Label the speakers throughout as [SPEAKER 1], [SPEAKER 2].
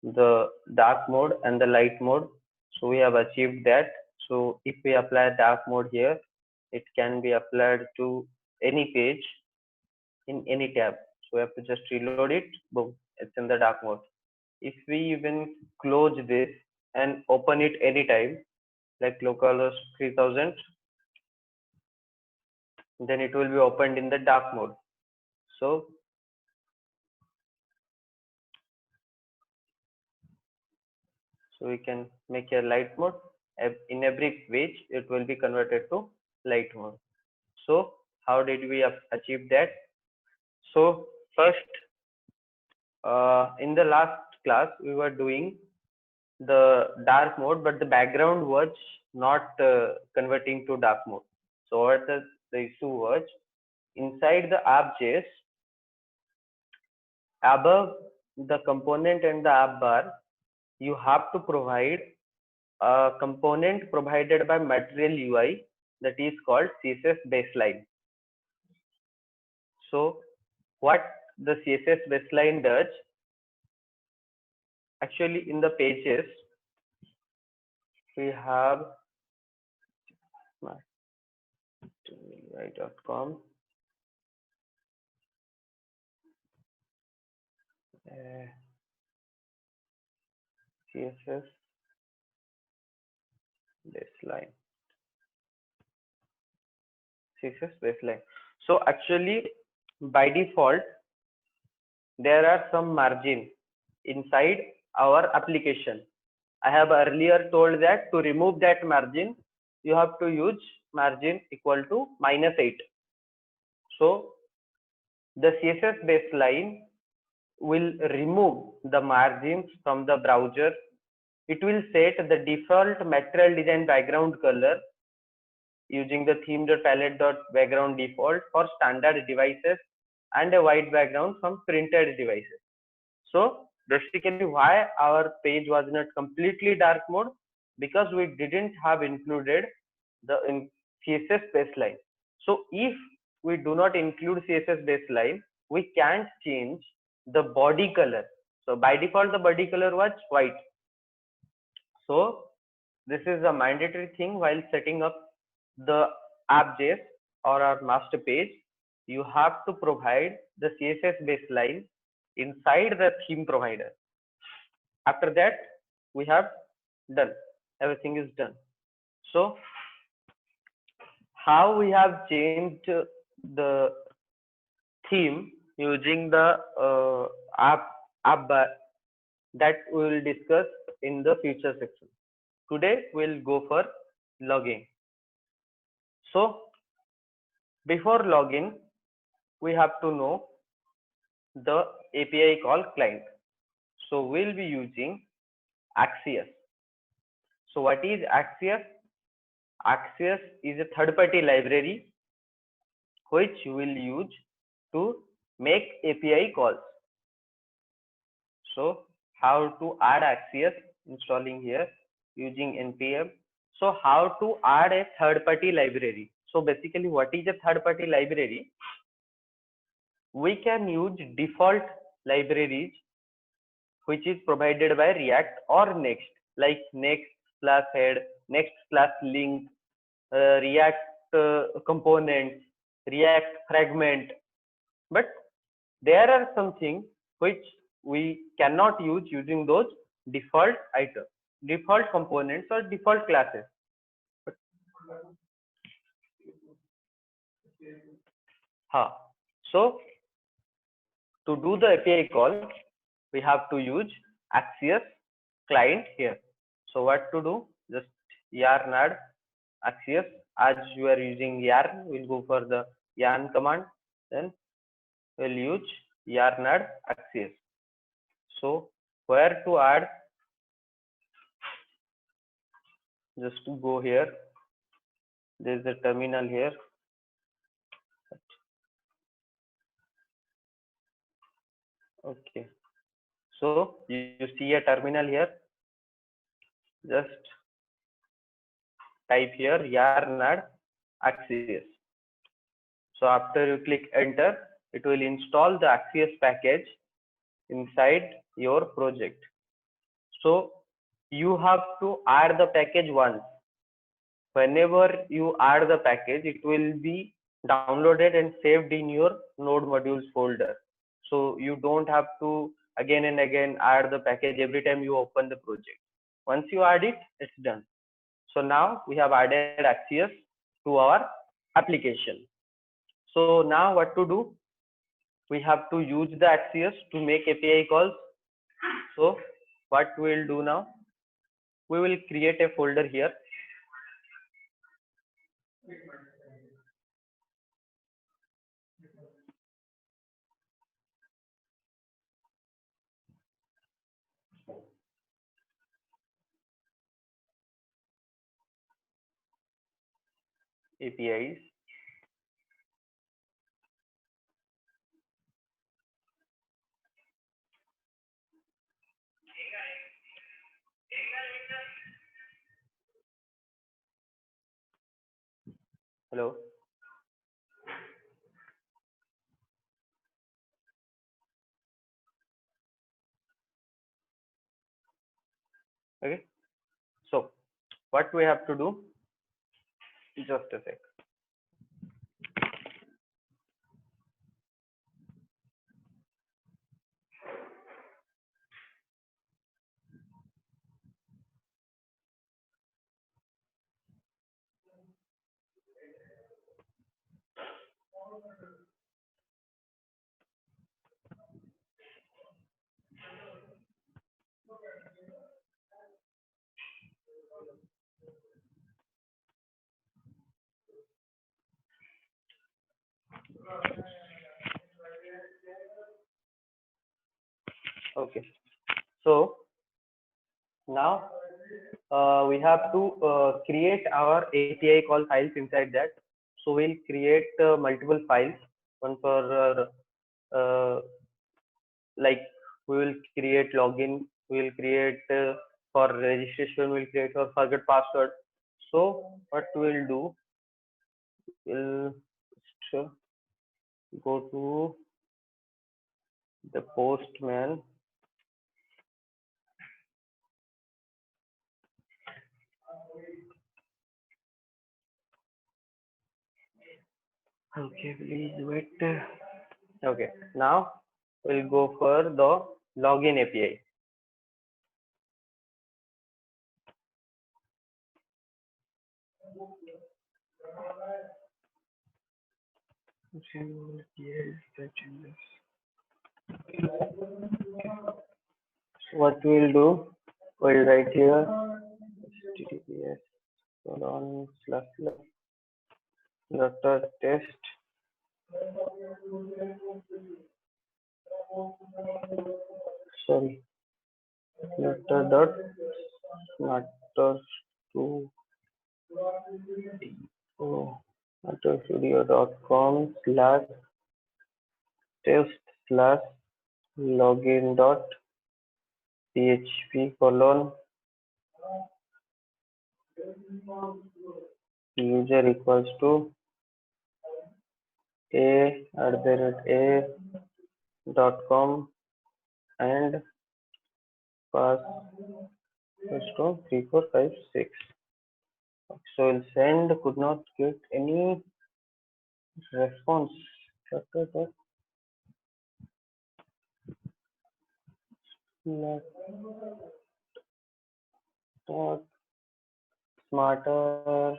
[SPEAKER 1] the dark mode and the light mode. So we have achieved that. So if we apply dark mode here, it can be applied to any page in any tab. So we have to just reload it, boom, it's in the dark mode. If we even close this and open it anytime, like localhost 3000, then it will be opened in the dark mode. So we can make a light mode. In every page, it will be converted to light mode. So how did we achieve that? So first, in the last class, we were doing the dark mode, but the background was not converting to dark mode. So what the issue was, inside the app.js, above the component and the app bar, you have to provide a component provided by Material UI that is called CSS baseline. So what the CSS baseline does, actually in the pages, we have materialui.com, CSS baseline. CSS baseline. So actually, by default, there are some margin inside our application. I have earlier told that to remove that margin, you have to use margin equal to -8. So the CSS baseline will remove the margins from the browser. It will set the default material design background color using the theme.palette.background default for standard devices and a white background from printed devices. So basically why our page was not completely dark mode, because we didn't have included the CSS baseline. So if we do not include CSS baseline, we can't change the body color. So by default, the body color was white. So this is a mandatory thing while setting up the app.js or our master page. You have to provide the CSS baseline inside the theme provider. After that, we have done. Everything is done. So how we have changed the theme using the app bar, that we will discuss in the future section. Today we'll go for login. So before login, we have to know the API call client. So we'll be using Axios. So what is Axios? Axios is a third-party library which we'll use to make API calls. So how to add Axios? Installing here using npm. So how to add a third-party library? So basically, what is a third-party library? We can use default libraries which is provided by React or Next, like Next/head, Next/link, React components, React fragment. But there are some things which we cannot use using those default items, default components or default classes. So to do the API call, we have to use Axios client here. So what to do? Just yarn add Axios. As you are using yarn, we'll go for the yarn command. Then we'll use yarn add Axios. So where to add? Just to go here. There's a terminal here. Okay. So you see a terminal here. Just type here yarn add Axios. So after you click enter, it will install the Axios package inside your project. So you have to add the package once. Whenever you add the package, it will be downloaded and saved in your node modules folder. So you don't have to again and again add the package every time you open the project. Once you add it, it's done. So now we have added Axios to our application. So now what to do? We have to use the Axios to make API calls. So what we'll do now? We will create a folder here. APIs. Hello. Okay. So what we have to do? Just a sec. Okay. So now we have to create our API call files inside that. So we'll create multiple files. One for like we will create login. We will create for registration. We'll create for forget password. So what we'll do? We'll just go to the Postman. Okay, please wait. Okay, now we'll go for the login API. What we'll do? We'll write here https // test sorry letter dot smarter to smarterstudio.com/test/login.php user equals to a@a.com and pass to 3456. So we'll send, could not get any response. Dot smarter.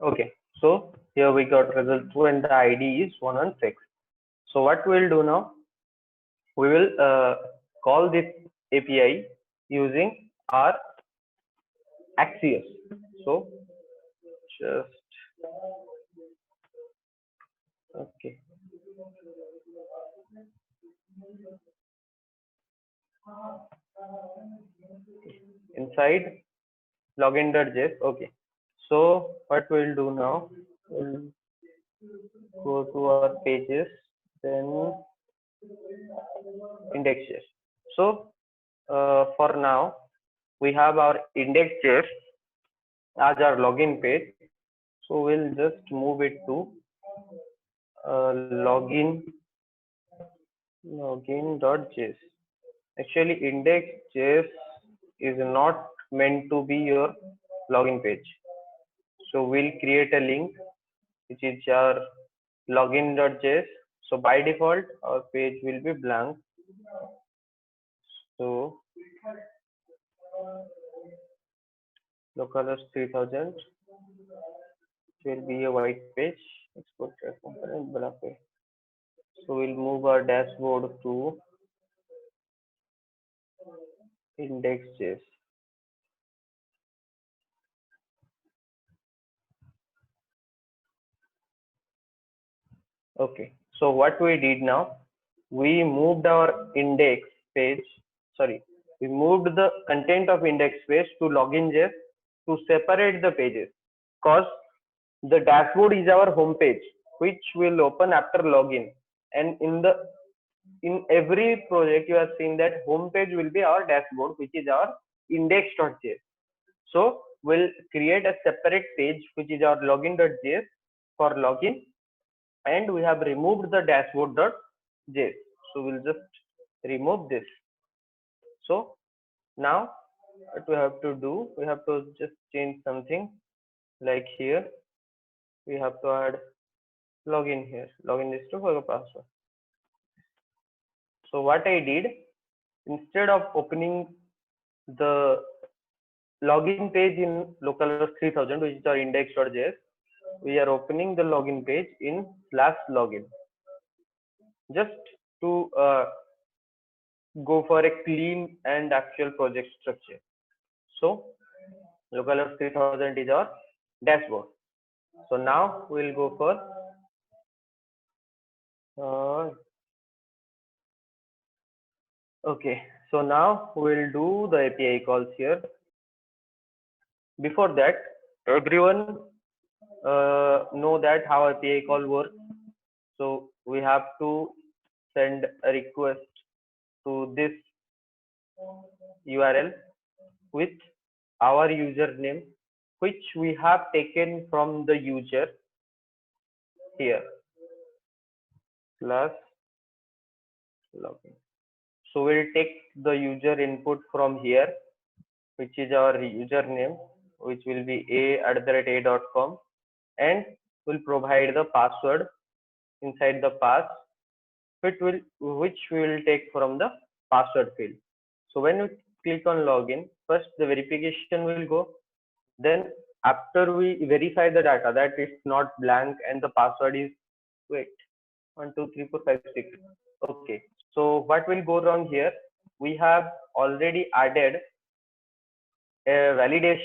[SPEAKER 1] Okay, so here we got result 2 and the ID is 116. So what we'll do now? We will call this API using our Axios. So just okay. Inside login.js. Okay. So what we'll do now? We'll go to our pages, then index.js. So for now, we have our index.js as our login page. So we'll just move it to login login.js. Actually, index.js is not meant to be your login page. So we'll create a link which is our login.js. So by default, our page will be blank. So localhost 3000 will be a white page. Export component black page. So we'll move our dashboard to index.js. Okay. So what we did now, we moved our index page. Sorry, we moved the content of index page to login.js to separate the pages. Cause the dashboard is our home page, which will open after login. And in every project, you have seen that home page will be our dashboard, which is our index.js. So we'll create a separate page, which is our login.js for login, and we have removed the dashboard.js. So we'll just remove this. So now what we have to do, we have to just change something like here. We have to add login here. Login is to forget password. So what I did, instead of opening the login page in localhost 3000, which is our index.js, we are opening the login page in /login, just to go for a clean and actual project structure. So localhost 3000 is our dashboard. So now we'll go for okay. So now we'll do the API calls here. Before that, everyone know that how API call works. So we have to send a request to this URL with our username, which we have taken from the user here plus login. So we'll take the user input from here, which is our username, which will be a@a.com, and we'll provide the password inside the pass, which we will take from the password field. So when we click on login, first the verification will go. Then after we verify the data that it's not blank and the password is, wait, 1 2 3 4 5 6. Okay. So what will go wrong here? We have already added a validation